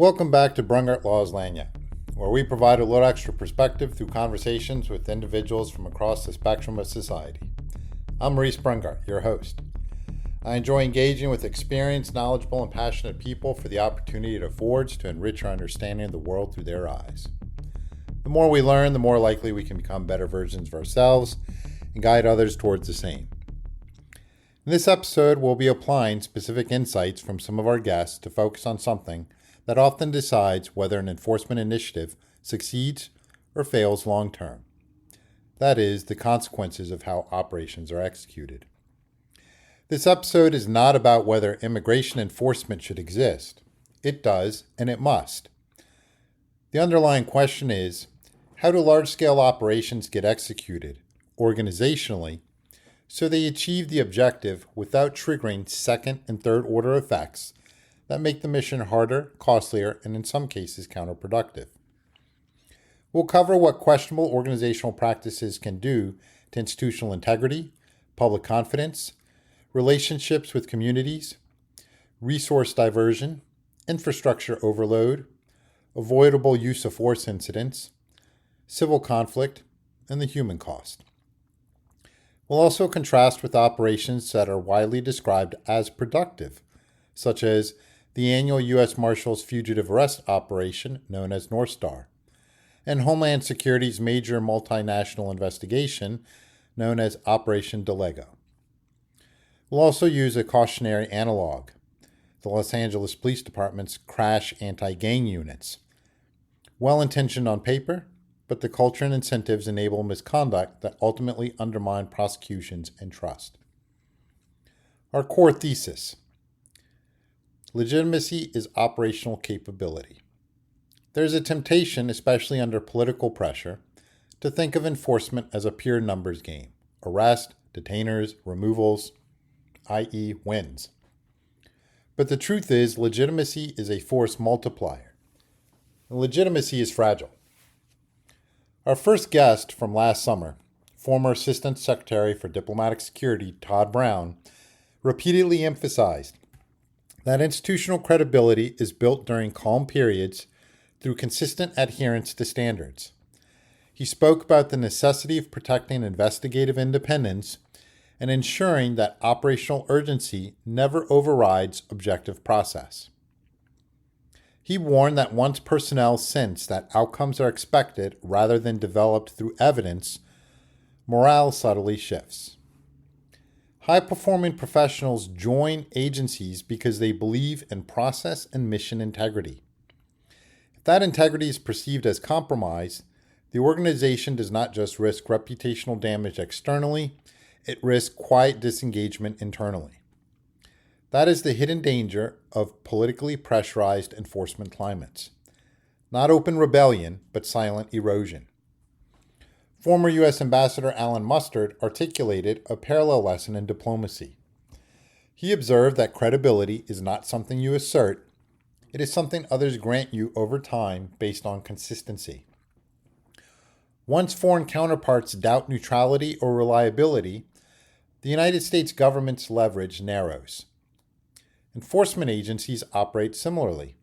Welcome back to Brungart Law's Lanyard, where we provide a little extra perspective through conversations with individuals from across the spectrum of society. I'm Maurice Brungart, your host. I enjoy engaging with experienced, knowledgeable, and passionate people for the opportunity it affords to enrich our understanding of the world through their eyes. The more we learn, the more likely we can become better versions of ourselves and guide others towards the same. In this episode, we'll be applying specific insights from some of our guests to focus on something that often decides whether an enforcement initiative succeeds or fails long term. That is, the consequences of how operations are executed. This episode is not about whether immigration enforcement should exist. It does, and it must. The underlying question is, how do large-scale operations get executed, organizationally, so they achieve the objective without triggering second and third order effects that make the mission harder, costlier, and in some cases counterproductive? We'll cover what questionable organizational practices can do to institutional integrity, public confidence, relationships with communities, resource diversion, infrastructure overload, avoidable use of force incidents, civil conflict, and the human cost. We'll also contrast with operations that are widely described as productive, such as the annual U.S. Marshals Fugitive Arrest Operation, known as North Star, and Homeland Security's major multinational investigation, known as Operation Delego. We'll also use a cautionary analog, the Los Angeles Police Department's crash anti-gang units. Well-intentioned on paper, but the culture and incentives enable misconduct that ultimately undermine prosecutions and trust. Our core thesis: legitimacy is operational capability. There's a temptation, especially under political pressure, to think of enforcement as a pure numbers game: arrest, detainers, removals, i.e. wins. But the truth is, legitimacy is a force multiplier, and legitimacy is fragile. Our first guest from last summer, former Assistant Secretary for Diplomatic Security Todd Brown, repeatedly emphasized that institutional credibility is built during calm periods through consistent adherence to standards. He spoke about the necessity of protecting investigative independence and ensuring that operational urgency never overrides objective process. He warned that once personnel sense that outcomes are expected rather than developed through evidence, morale subtly shifts. High-performing professionals join agencies because they believe in process and mission integrity. If that integrity is perceived as compromised, the organization does not just risk reputational damage externally, it risks quiet disengagement internally. That is the hidden danger of politically pressurized enforcement climates. Not open rebellion, but silent erosion. Former U.S. Ambassador Alan Mustard articulated a parallel lesson in diplomacy. He observed that credibility is not something you assert, it is something others grant you over time based on consistency. Once foreign counterparts doubt neutrality or reliability, the United States government's leverage narrows. Enforcement agencies operate similarly.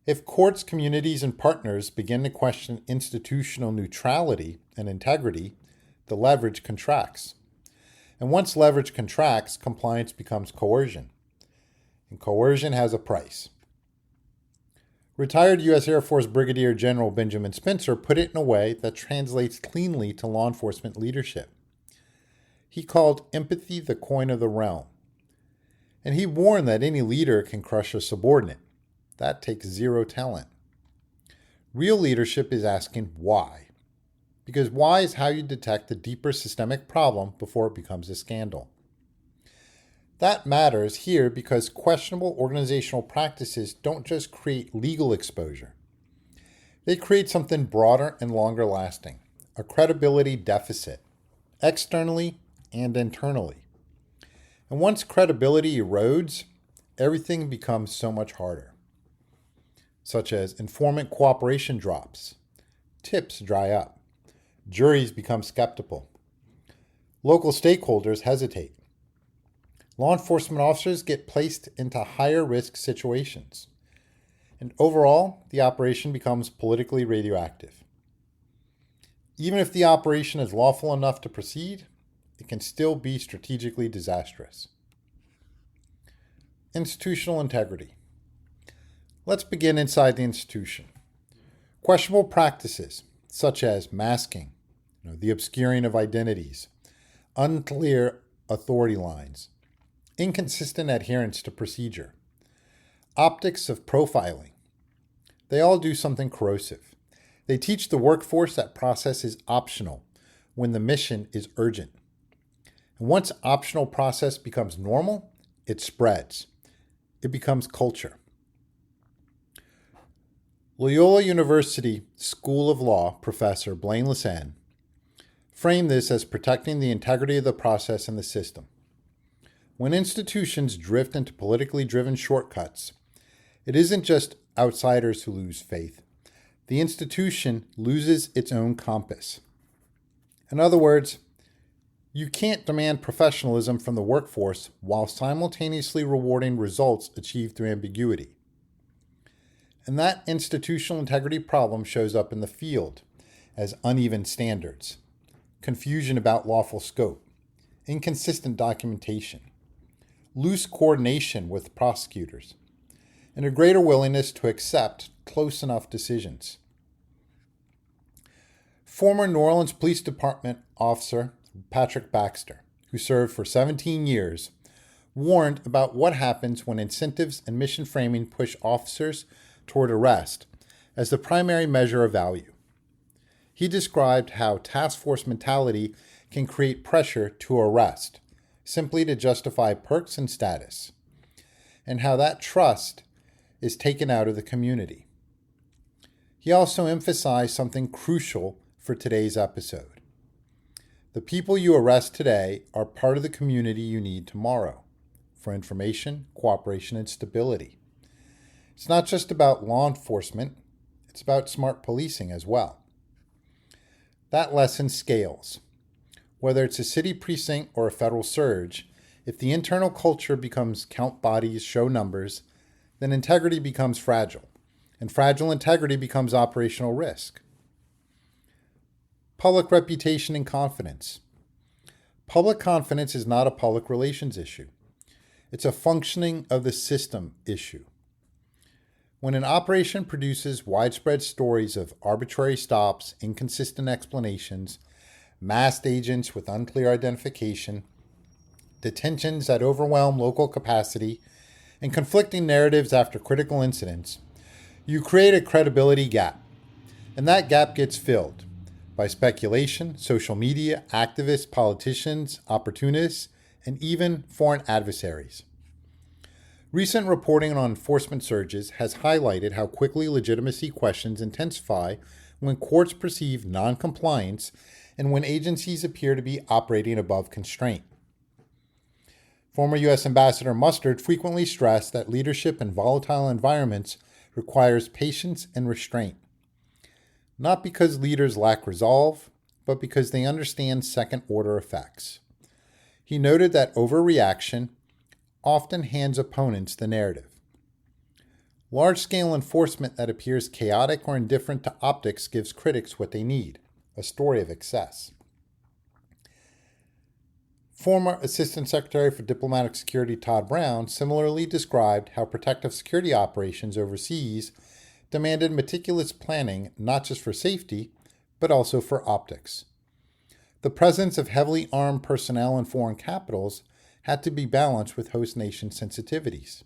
If courts, communities, and partners begin to question institutional neutrality and integrity, the leverage contracts. And once leverage contracts, compliance becomes coercion. And coercion has a price. Retired U.S. Air Force Brigadier General Benjamin Spencer put it in a way that translates cleanly to law enforcement leadership. He called empathy the coin of the realm. And he warned that any leader can crush a subordinate. That takes zero talent. Real leadership is asking why. Because why is how you detect the deeper systemic problem before it becomes a scandal. That matters here because questionable organizational practices don't just create legal exposure. They create something broader and longer lasting, a credibility deficit, externally and internally. And once credibility erodes, everything becomes so much harder, such as informant cooperation drops, tips dry up, juries become skeptical, local stakeholders hesitate, law enforcement officers get placed into higher risk situations, And overall, the operation becomes politically radioactive. Even if the operation is lawful enough to proceed, it can still be strategically disastrous. Institutional integrity. Let's begin inside the institution. Questionable practices, such as masking, the obscuring of identities, unclear authority lines, inconsistent adherence to procedure, optics of profiling. They all do something corrosive. They teach the workforce that process is optional when the mission is urgent. And once optional process becomes normal, it spreads. It becomes culture. Loyola University School of Law professor Blaine Lassagne framed this as protecting the integrity of the process and the system. When institutions drift into politically driven shortcuts, it isn't just outsiders who lose faith. The institution loses its own compass. In other words, you can't demand professionalism from the workforce while simultaneously rewarding results achieved through ambiguity. And that institutional integrity problem shows up in the field as uneven standards, confusion about lawful scope, inconsistent documentation, loose coordination with prosecutors, and a greater willingness to accept close enough decisions. Former New Orleans Police Department officer Patrick Baxter, who served for 17 years, warned about what happens when incentives and mission framing push officers toward arrest as the primary measure of value. He described how task force mentality can create pressure to arrest, simply to justify perks and status, and how that trust is taken out of the community. He also emphasized something crucial for today's episode. The people you arrest today are part of the community you need tomorrow for information, cooperation, and stability. It's not just about law enforcement, it's about smart policing as well. That lesson scales. Whether it's a city precinct or a federal surge, if the internal culture becomes count bodies, show numbers, then integrity becomes fragile, and fragile integrity becomes operational risk. Public reputation and confidence. Public confidence is not a public relations issue. It's a functioning of the system issue. When an operation produces widespread stories of arbitrary stops, inconsistent explanations, masked agents with unclear identification, detentions that overwhelm local capacity, and conflicting narratives after critical incidents, you create a credibility gap. And that gap gets filled by speculation, social media, activists, politicians, opportunists, and even foreign adversaries. Recent reporting on enforcement surges has highlighted how quickly legitimacy questions intensify when courts perceive non-compliance and when agencies appear to be operating above constraint. Former U.S. Ambassador Mustard frequently stressed that leadership in volatile environments requires patience and restraint, not because leaders lack resolve, but because they understand second-order effects. He noted that overreaction often hands opponents the narrative. Large-scale enforcement that appears chaotic or indifferent to optics gives critics what they need, a story of excess. Former Assistant Secretary for Diplomatic Security Todd Brown similarly described how protective security operations overseas demanded meticulous planning not just for safety, but also for optics. The presence of heavily armed personnel in foreign capitals had to be balanced with host nation sensitivities.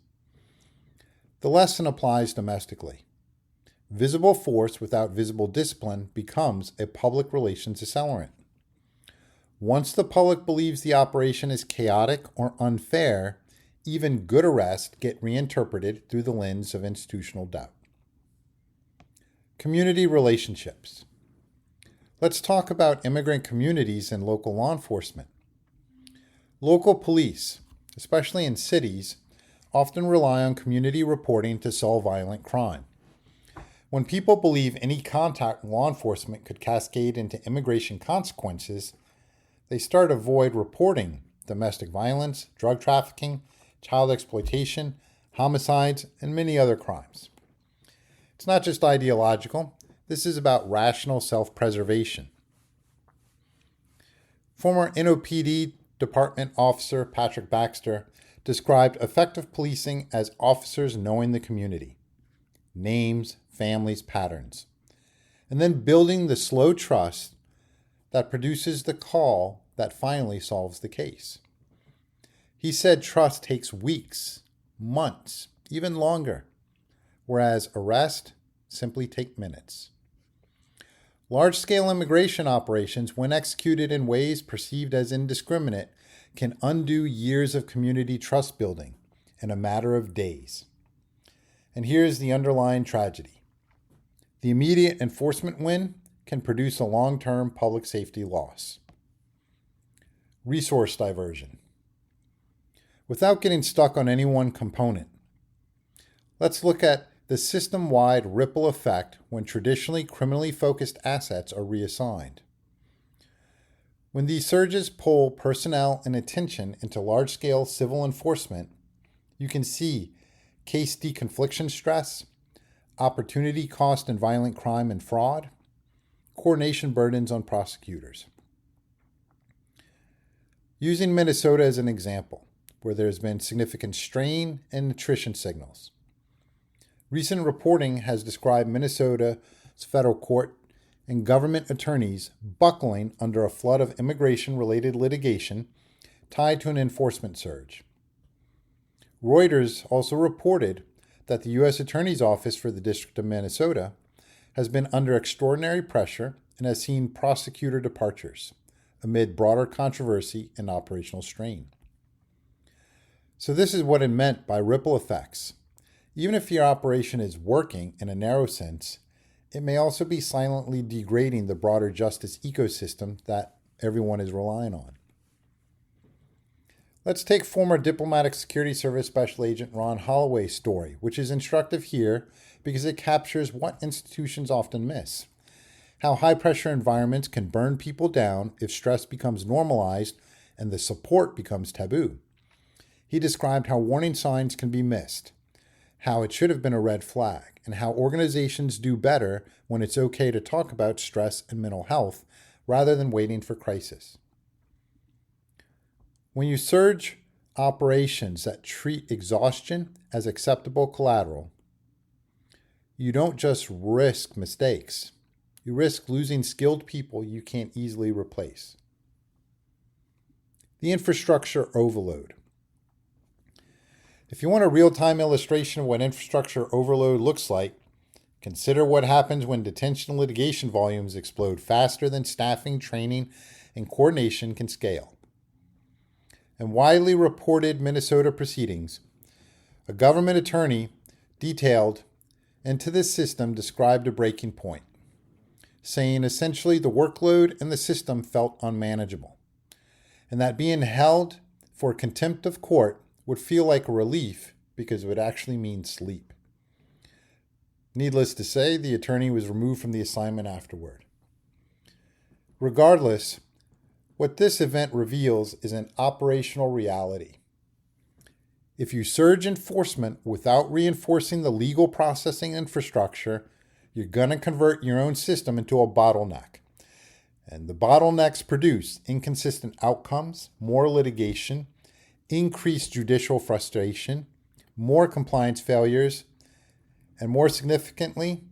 The lesson applies domestically. Visible force without visible discipline becomes a public relations accelerant. Once the public believes the operation is chaotic or unfair, even good arrests get reinterpreted through the lens of institutional doubt. Community relationships. Let's talk about immigrant communities and local law enforcement. Local police, especially in cities, often rely on community reporting to solve violent crime. When people believe any contact with law enforcement could cascade into immigration consequences, they start to avoid reporting domestic violence, drug trafficking, child exploitation, homicides, and many other crimes. It's not just ideological. This is about rational self-preservation. Former NOPD Department Officer Patrick Baxter described effective policing as officers knowing the community, names, families, patterns, and then building the slow trust that produces the call that finally solves the case. He said trust takes weeks, months, even longer, whereas arrest simply take minutes. Large-scale immigration operations, when executed in ways perceived as indiscriminate, can undo years of community trust building in a matter of days. And here's the underlying tragedy. The immediate enforcement win can produce a long-term public safety loss. Resource diversion. Without getting stuck on any one component, let's look at the system-wide ripple effect when traditionally criminally focused assets are reassigned. When these surges pull personnel and attention into large-scale civil enforcement, you can see case deconfliction stress, opportunity cost in violent crime and fraud, coordination burdens on prosecutors. Using Minnesota as an example, where there has been significant strain and attrition signals. Recent reporting has described Minnesota's federal court and government attorneys buckling under a flood of immigration-related litigation tied to an enforcement surge. Reuters also reported that the U.S. Attorney's Office for the District of Minnesota has been under extraordinary pressure and has seen prosecutor departures amid broader controversy and operational strain. So this is what it meant by ripple effects. Even if your operation is working in a narrow sense, it may also be silently degrading the broader justice ecosystem that everyone is relying on. Let's take former Diplomatic Security Service Special Agent Ron Holloway's story, which is instructive here because it captures what institutions often miss. How high-pressure environments can burn people down if stress becomes normalized and the support becomes taboo. He described how warning signs can be missed, how it should have been a red flag, and how organizations do better when it's okay to talk about stress and mental health rather than waiting for crisis. When you surge operations that treat exhaustion as acceptable collateral, you don't just risk mistakes. You risk losing skilled people you can't easily replace. The infrastructure overload. If you want a real-time illustration of what infrastructure overload looks like, consider what happens when detention and litigation volumes explode faster than staffing, training, and coordination can scale. In widely reported Minnesota proceedings, a government attorney detailed into this system described a breaking point, saying essentially the workload and the system felt unmanageable, and that being held for contempt of court would feel like a relief because it would actually mean sleep. Needless to say, the attorney was removed from the assignment afterward. Regardless, what this event reveals is an operational reality. If you surge enforcement without reinforcing the legal processing infrastructure, you're going to convert your own system into a bottleneck. And the bottlenecks produce inconsistent outcomes, more litigation, increased judicial frustration, more compliance failures, and more significantly,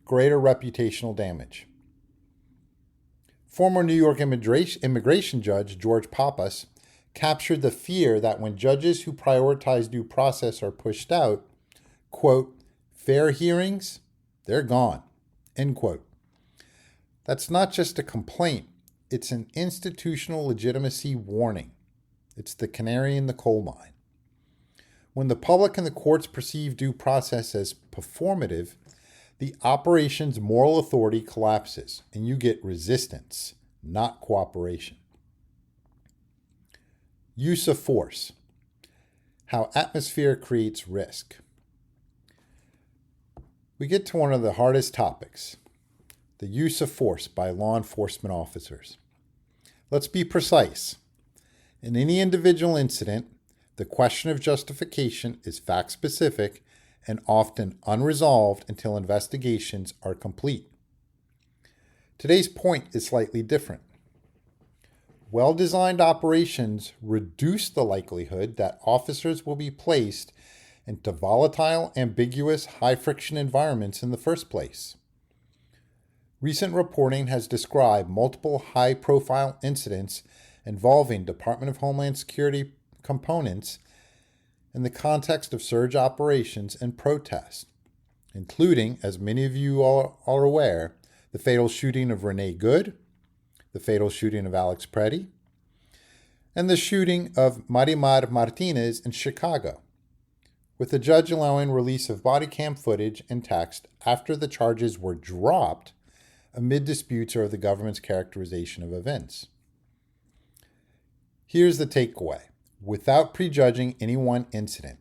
greater reputational damage. Former New York immigration judge George Pappas captured the fear that when judges who prioritize due process are pushed out, quote, fair hearings, they're gone, end quote. That's not just a complaint, it's an institutional legitimacy warning. It's the canary in the coal mine. When the public and the courts perceive due process as performative, the operation's moral authority collapses and you get resistance, not cooperation. Use of force. How atmosphere creates risk. We get to one of the hardest topics, the use of force by law enforcement officers. Let's be precise. In any individual incident, the question of justification is fact-specific and often unresolved until investigations are complete. Today's point is slightly different. Well-designed operations reduce the likelihood that officers will be placed into volatile, ambiguous, high-friction environments in the first place. Recent reporting has described multiple high-profile incidents involving Department of Homeland Security components in the context of surge operations and protests, including, as many of you are aware, the fatal shooting of Renee Good, the fatal shooting of Alex Preddy, and the shooting of Marimar Martinez in Chicago, with the judge allowing release of body cam footage and text after the charges were dropped amid disputes over the government's characterization of events. Here's the takeaway, without prejudging any one incident.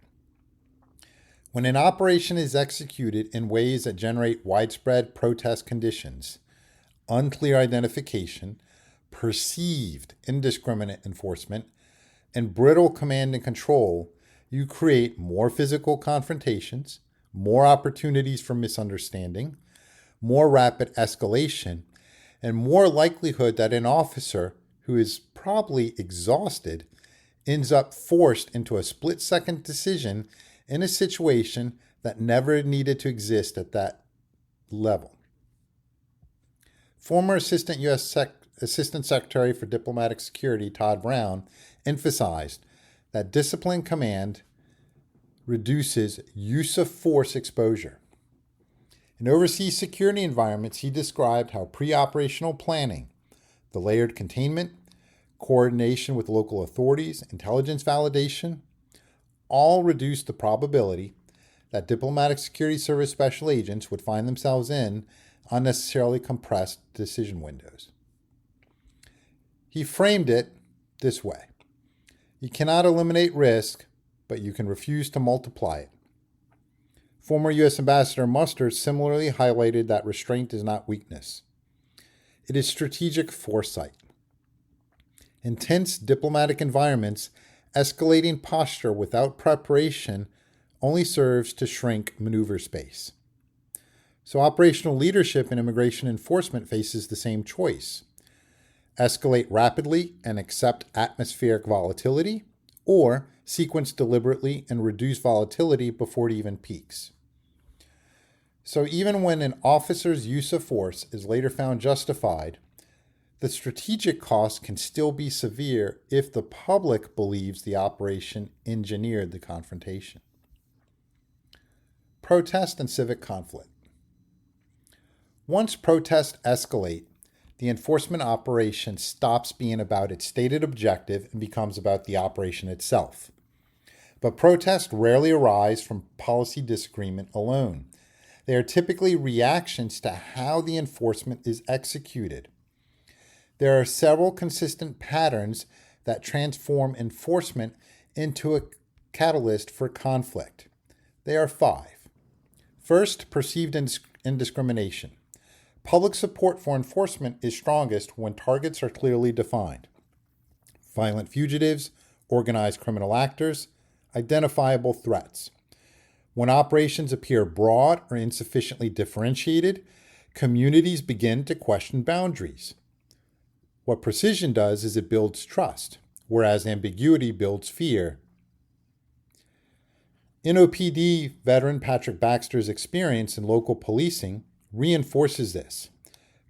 When an operation is executed in ways that generate widespread protest conditions, unclear identification, perceived indiscriminate enforcement, and brittle command and control, you create more physical confrontations, more opportunities for misunderstanding, more rapid escalation, and more likelihood that an officer who is probably exhausted ends up forced into a split-second decision in a situation that never needed to exist at that level. Former Assistant U.S. Assistant Secretary for Diplomatic Security Todd Brown emphasized that disciplined command reduces use of force exposure. In overseas security environments, he described how pre-operational planning, the layered containment, coordination with local authorities, intelligence validation, all reduce the probability that diplomatic security service special agents would find themselves in unnecessarily compressed decision windows. He framed it this way: you cannot eliminate risk, but you can refuse to multiply it. Former U.S. Ambassador Mustard similarly highlighted that restraint is not weakness. It is strategic foresight. In tense diplomatic environments, escalating posture without preparation only serves to shrink maneuver space. So operational leadership in immigration enforcement faces the same choice: escalate rapidly and accept atmospheric volatility, or sequence deliberately and reduce volatility before it even peaks. So even when an officer's use of force is later found justified, the strategic cost can still be severe if the public believes the operation engineered the confrontation. Protest and civic conflict. Once protests escalate, the enforcement operation stops being about its stated objective and becomes about the operation itself. But protests rarely arise from policy disagreement alone. They are typically reactions to how the enforcement is executed. There are several consistent patterns that transform enforcement into a catalyst for conflict. They are 5. First, perceived indiscrimination. Public support for enforcement is strongest when targets are clearly defined: violent fugitives, organized criminal actors, identifiable threats. When operations appear broad or insufficiently differentiated, communities begin to question boundaries. What precision does is it builds trust, whereas ambiguity builds fear. NOPD veteran Patrick Baxter's experience in local policing reinforces this.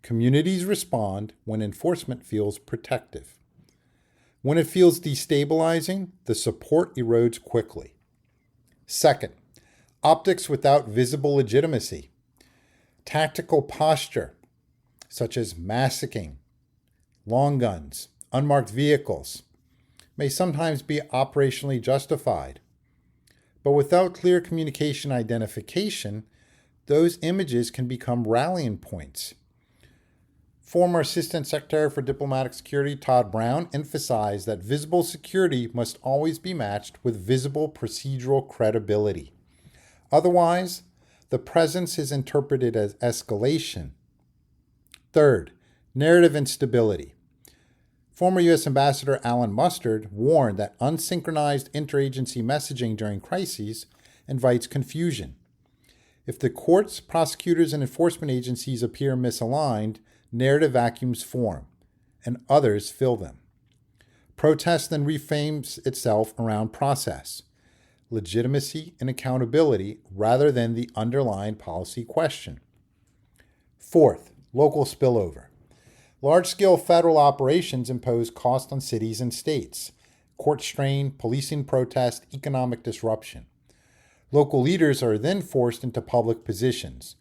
Communities respond when enforcement feels protective. When it feels destabilizing, the support erodes quickly. Second, optics without visible legitimacy. Tactical posture, such as massacring, long guns, unmarked vehicles, may sometimes be operationally justified. But without clear communication identification, those images can become rallying points. Former Assistant Secretary for Diplomatic Security Todd Brown emphasized that visible security must always be matched with visible procedural credibility. Otherwise, the presence is interpreted as escalation. Third, narrative instability. Former U.S. Ambassador Alan Mustard warned that unsynchronized interagency messaging during crises, invites confusion. If the courts, prosecutors, and enforcement agencies appear misaligned, narrative vacuums form, and others fill them. Protest then reframes itself around process, legitimacy, and accountability rather than the underlying policy question. Fourth, local spillover. Large-scale federal operations impose cost on cities and states, court strain, policing protest, economic disruption. Local leaders are then forced into public positions,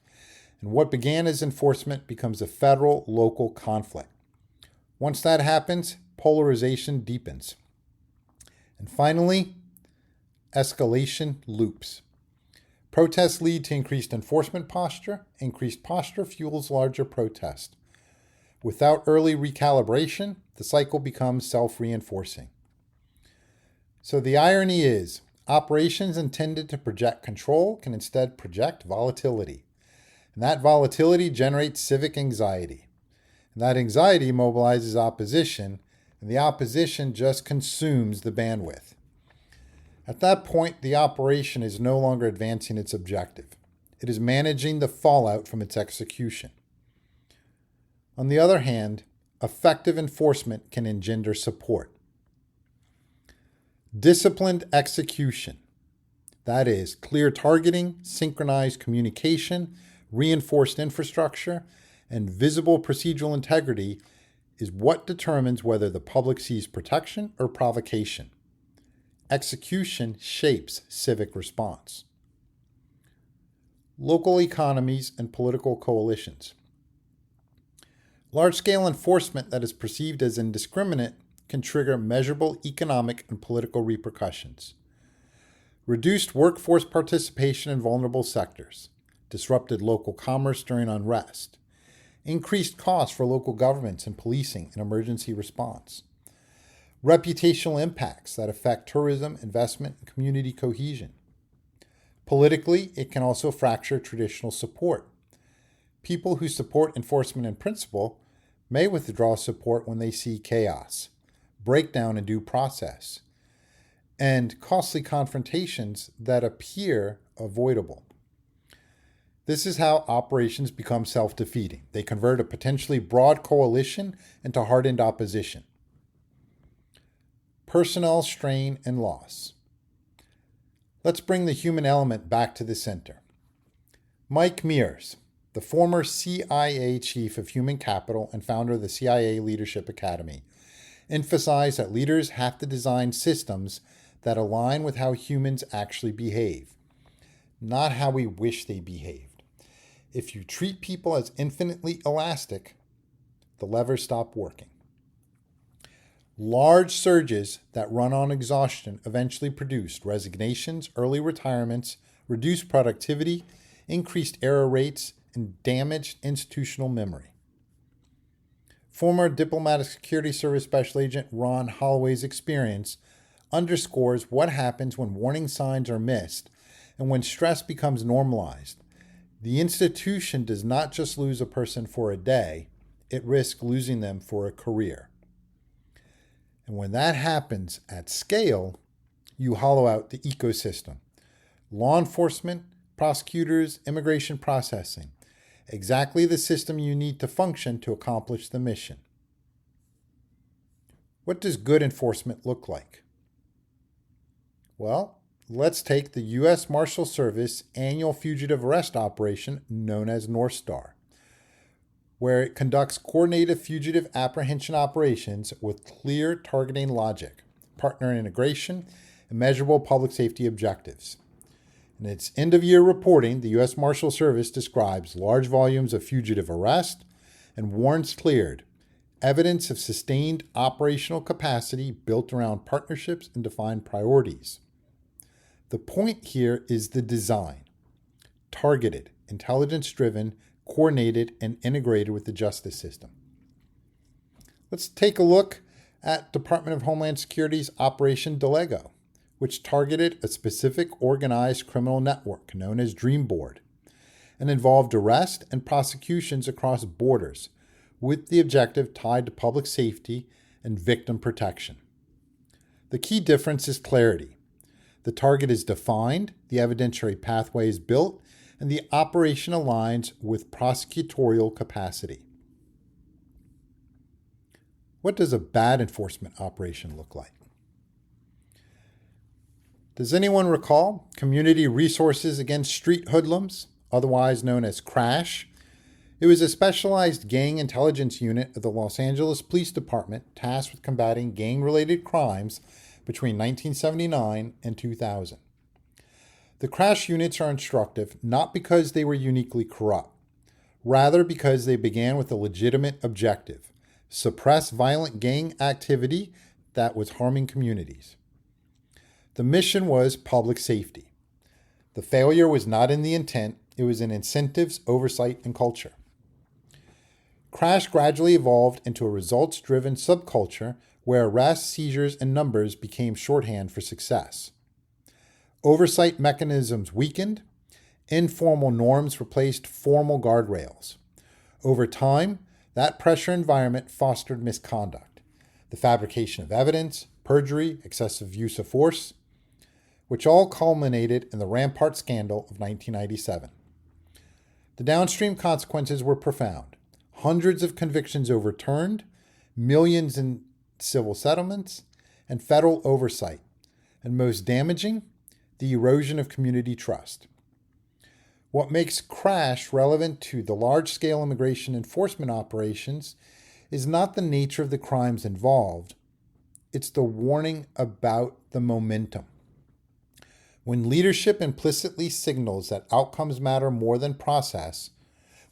and what began as enforcement becomes a federal-local conflict. Once that happens, polarization deepens. And finally, escalation loops. Protests lead to increased enforcement posture. Increased posture fuels larger protest. Without early recalibration, the cycle becomes self-reinforcing. So the irony is, operations intended to project control can instead project volatility. And that volatility generates civic anxiety. And that anxiety mobilizes opposition, and the opposition just consumes the bandwidth. At that point, the operation is no longer advancing its objective. It is managing the fallout from its execution. On the other hand, effective enforcement can engender support. Disciplined execution, that is, clear targeting, synchronized communication, reinforced infrastructure, and visible procedural integrity, is what determines whether the public sees protection or provocation. Execution shapes civic response. Local economies and political coalitions. Large-scale enforcement that is perceived as indiscriminate can trigger measurable economic and political repercussions. Reduced workforce participation in vulnerable sectors, disrupted local commerce during unrest, increased costs for local governments in policing and emergency response, reputational impacts that affect tourism, investment, and community cohesion. Politically, it can also fracture traditional support. People who support enforcement in principle may withdraw support when they see chaos, breakdown in due process, and costly confrontations that appear avoidable. This is how operations become self-defeating. They convert a potentially broad coalition into hardened opposition. Personnel strain and loss. Let's bring the human element back to the center. Mike Mears, the former CIA chief of human capital and founder of the CIA Leadership Academy, emphasized that leaders have to design systems that align with how humans actually behave, not how we wish they behaved. If you treat people as infinitely elastic, the levers stop working. Large surges that run on exhaustion eventually produced resignations, early retirements, reduced productivity, increased error rates, and damaged institutional memory. Former Diplomatic Security Service Special Agent Ron Holloway's experience underscores what happens when warning signs are missed and when stress becomes normalized. The institution does not just lose a person for a day, it risks losing them for a career. And when that happens at scale, you hollow out the ecosystem. Law enforcement, prosecutors, immigration processing. Exactly the system you need to function to accomplish the mission. What does good enforcement look like? Well, let's take the U.S. Marshal Service annual fugitive arrest operation known as North Star, where it conducts coordinated fugitive apprehension operations with clear targeting logic, partner integration, and measurable public safety objectives. In its end-of-year reporting, the U.S. Marshal Service describes large volumes of fugitive arrest and warrants cleared, evidence of sustained operational capacity built around partnerships and defined priorities. The point here is the design, targeted, intelligence-driven, coordinated, and integrated with the justice system. Let's take a look at Department of Homeland Security's Operation Delego, which targeted a specific organized criminal network known as Dreamboard and involved arrest and prosecutions across borders with the objective tied to public safety and victim protection. The key difference is clarity. The target is defined, the evidentiary pathway is built, and the operation aligns with prosecutorial capacity. What does a bad enforcement operation look like? Does anyone recall Community Resources Against Street Hoodlums, otherwise known as CRASH? It was a specialized gang intelligence unit of the Los Angeles Police Department tasked with combating gang-related crimes between 1979 and 2000. The CRASH units are instructive not because they were uniquely corrupt, rather because they began with a legitimate objective: suppress violent gang activity that was harming communities. The mission was public safety. The failure was not in the intent, it was in incentives, oversight, and culture. CRASH gradually evolved into a results-driven subculture where arrests, seizures, and numbers became shorthand for success. Oversight mechanisms weakened, informal norms replaced formal guardrails. Over time, that pressure environment fostered misconduct, the fabrication of evidence, perjury, excessive use of force, which all culminated in the Rampart scandal of 1997. The downstream consequences were profound. Hundreds of convictions overturned, millions in civil settlements, and federal oversight, and most damaging, the erosion of community trust. What makes CRASH relevant to the large-scale immigration enforcement operations is not the nature of the crimes involved, it's the warning about the momentum. When leadership implicitly signals that outcomes matter more than process,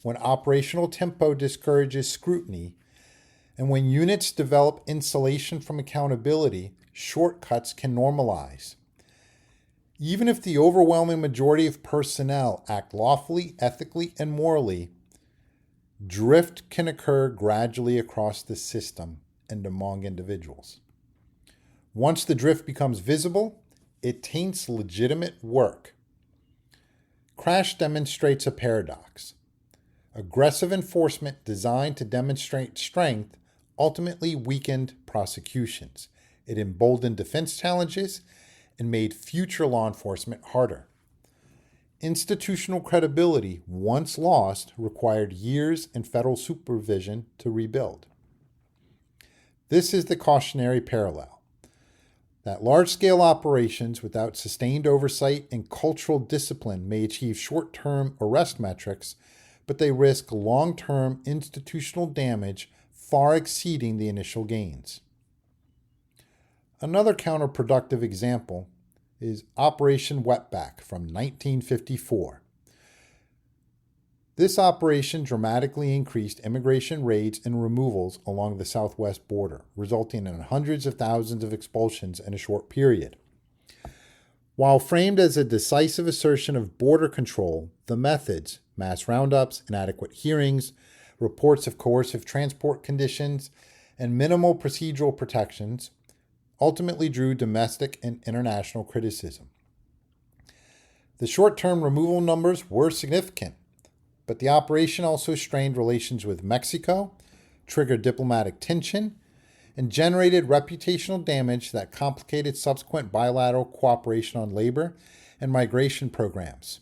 when operational tempo discourages scrutiny, and when units develop insulation from accountability, shortcuts can normalize. Even if the overwhelming majority of personnel act lawfully, ethically, and morally, drift can occur gradually across the system and among individuals. Once the drift becomes visible, it taints legitimate work. CRASH demonstrates a paradox. Aggressive enforcement designed to demonstrate strength ultimately weakened prosecutions. It emboldened defense challenges and made future law enforcement harder. Institutional credibility, once lost, required years and federal supervision to rebuild. This is the cautionary parallel, that large-scale operations without sustained oversight and cultural discipline may achieve short-term arrest metrics, but they risk long-term institutional damage far exceeding the initial gains. Another counterproductive example is Operation Wetback from 1954. This operation dramatically increased immigration raids and removals along the southwest border, resulting in hundreds of thousands of expulsions in a short period. While framed as a decisive assertion of border control, the methods, mass roundups, inadequate hearings, reports of coercive transport conditions, and minimal procedural protections, ultimately drew domestic and international criticism. The short-term removal numbers were significant, but the operation also strained relations with Mexico, triggered diplomatic tension, and generated reputational damage that complicated subsequent bilateral cooperation on labor and migration programs.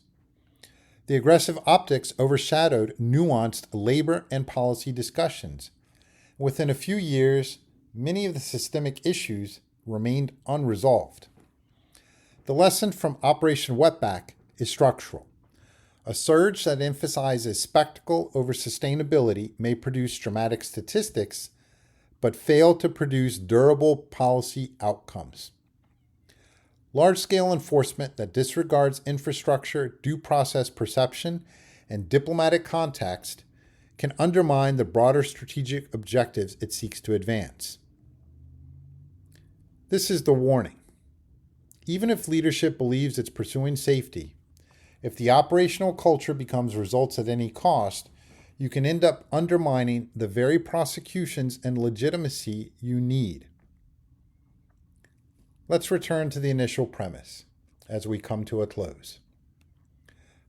The aggressive optics overshadowed nuanced labor and policy discussions. Within a few years, many of the systemic issues remained unresolved. The lesson from Operation Wetback is structural. A surge that emphasizes spectacle over sustainability may produce dramatic statistics, but fail to produce durable policy outcomes. Large-scale enforcement that disregards infrastructure, due process perception, and diplomatic context can undermine the broader strategic objectives it seeks to advance. This is the warning. Even if leadership believes it's pursuing safety, if the operational culture becomes results at any cost, you can end up undermining the very prosecutions and legitimacy you need. Let's return to the initial premise as we come to a close.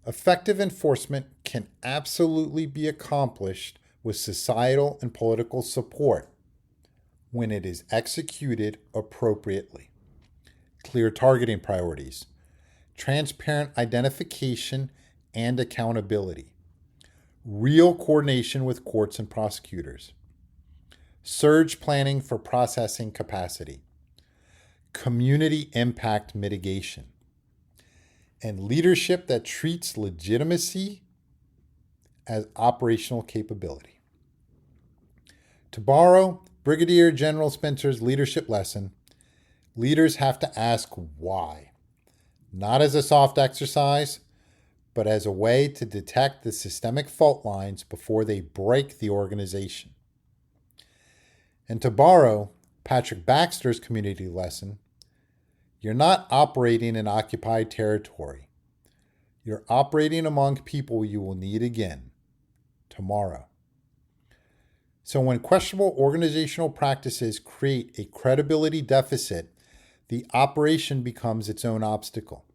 Effective enforcement can absolutely be accomplished with societal and political support when it is executed appropriately. clear targeting priorities, transparent identification and accountability, real coordination with courts and prosecutors, surge planning for processing capacity, community impact mitigation, and leadership that treats legitimacy as operational capability. To borrow Brigadier General Spencer's leadership lesson, leaders have to ask why, not as a soft exercise, but as a way to detect the systemic fault lines before they break the organization. And to borrow Patrick Baxter's community lesson, you're not operating in occupied territory. You're operating among people you will need again tomorrow. So when questionable organizational practices create a credibility deficit, the operation becomes its own obstacle.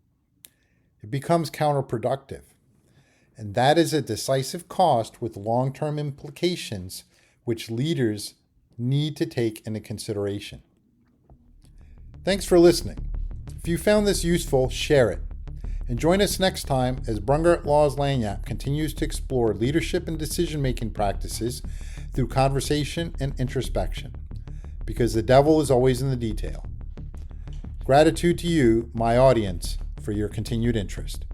It becomes counterproductive. And that is a decisive cost with long-term implications which leaders need to take into consideration. Thanks for listening. If you found this useful, share it. And join us next time as Brungart Law's Lanyap continues to explore leadership and decision-making practices through conversation and introspection, because the devil is always in the detail. Gratitude to you, my audience, for your continued interest.